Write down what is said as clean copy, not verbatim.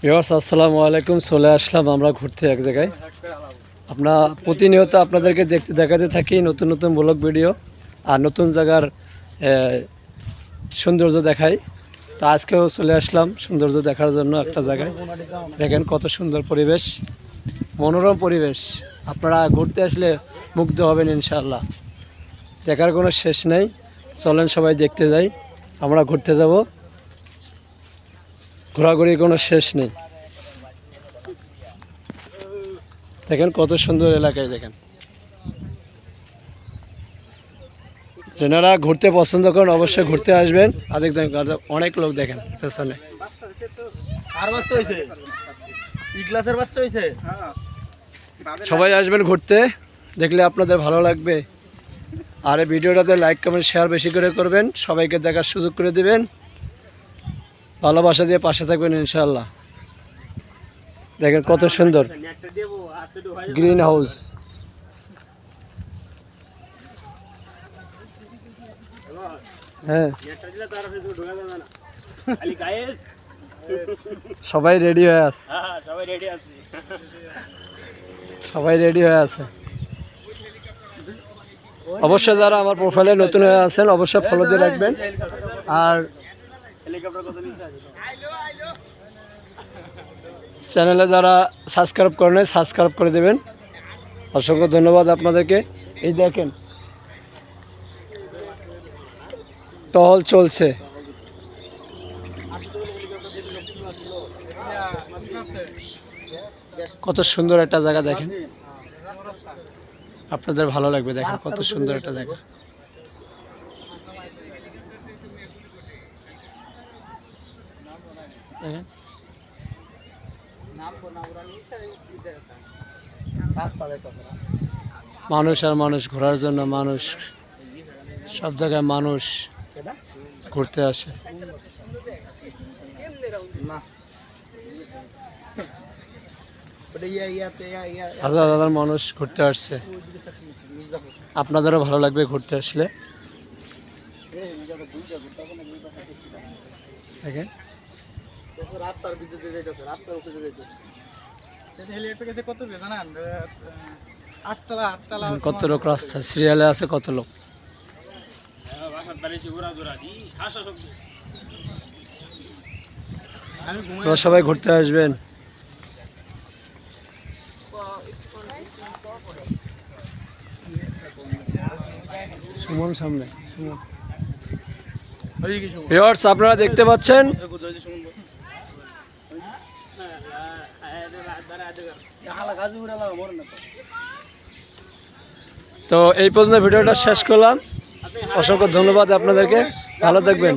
Viewers আসসালামু আলাইকুম। চলে আসলাম আমরা ঘুরতে এক জায়গায়। আমরা প্রতিনিয়ত আপনাদেরকে দেখাতে থাকি নতুন নতুন ব্লগ ভিডিও আর নতুন জায়গার সৌন্দর্য দেখাই। তো আজকেও চলে আসলাম সৌন্দর্য দেখার জন্য একটা জায়গায়। দেখেন কত সুন্দর পরিবেশ, মনোরম পরিবেশ। আপনারা ঘুরতে আসলে মুগ্ধ হবেন ইনশাআল্লাহ। দেখার কোনো শেষ নেই। চলেন সবাই দেখতে যাই। আমরা ঘুরতে যাব, ঘোরাঘুরির কোনো শেষ নেই। দেখেন কত সুন্দর এলাকায়। দেখেন যারা ঘুরতে পছন্দ করেন অবশ্যই ঘুরতে আসবেন। আর দেখবেন অনেক লোক দেখেন পেছনে। সবাই আসবেন ঘুরতে, দেখলে আপনাদের ভালো লাগবে। আর এই ভিডিওটাতে লাইক কমেন্ট শেয়ার বেশি করে করবেন, সবাইকে দেখার সুযোগ করে দিবেন, ভালোবাসা দিয়ে পাশে থাকবেন ইনশাআল্লাহ। দেখেন কত সুন্দর গ্রিন হাউস। হ্যাঁ, সবাই রেডি হয়ে আছে, সবাই রেডি হয়ে আছে। অবশ্যই যারা আমার প্রোফাইলে নতুন হয়ে আছেন অবশ্যই ফলো দিয়ে রাখবেন। আর চ্যানেলে যারা সাবস্ক্রাইব করেন সাবস্ক্রাইব করে দেবেন। অসংখ্য ধন্যবাদ আপনাদেরকে। এই দেখেন টহল চলছে। কত সুন্দর একটা জায়গা দেখেন, আপনাদের ভালো লাগবে। দেখেন কত সুন্দর একটা জায়গা। মানুষ আর মানুষ, ঘোরার জন্য মানুষ, সব জায়গায় মানুষ ঘুরতে আসে। হাজার হাজার মানুষ ঘুরতে আসছে। আপনাদেরও ভালো লাগবে ঘুরতে আসলে। কত লোক রাস্তা সিরিয়ালে আছে, কত লোক। সবাই ঘুরতে আসবেন। সুমন সামনে। ভিউয়ার্স আপনারা দেখতে পাচ্ছেন তো এই পর্যন্ত ভিডিওটা শেষ করলাম। অসংখ্য ধন্যবাদ আপনাদেরকে, ভালো থাকবেন।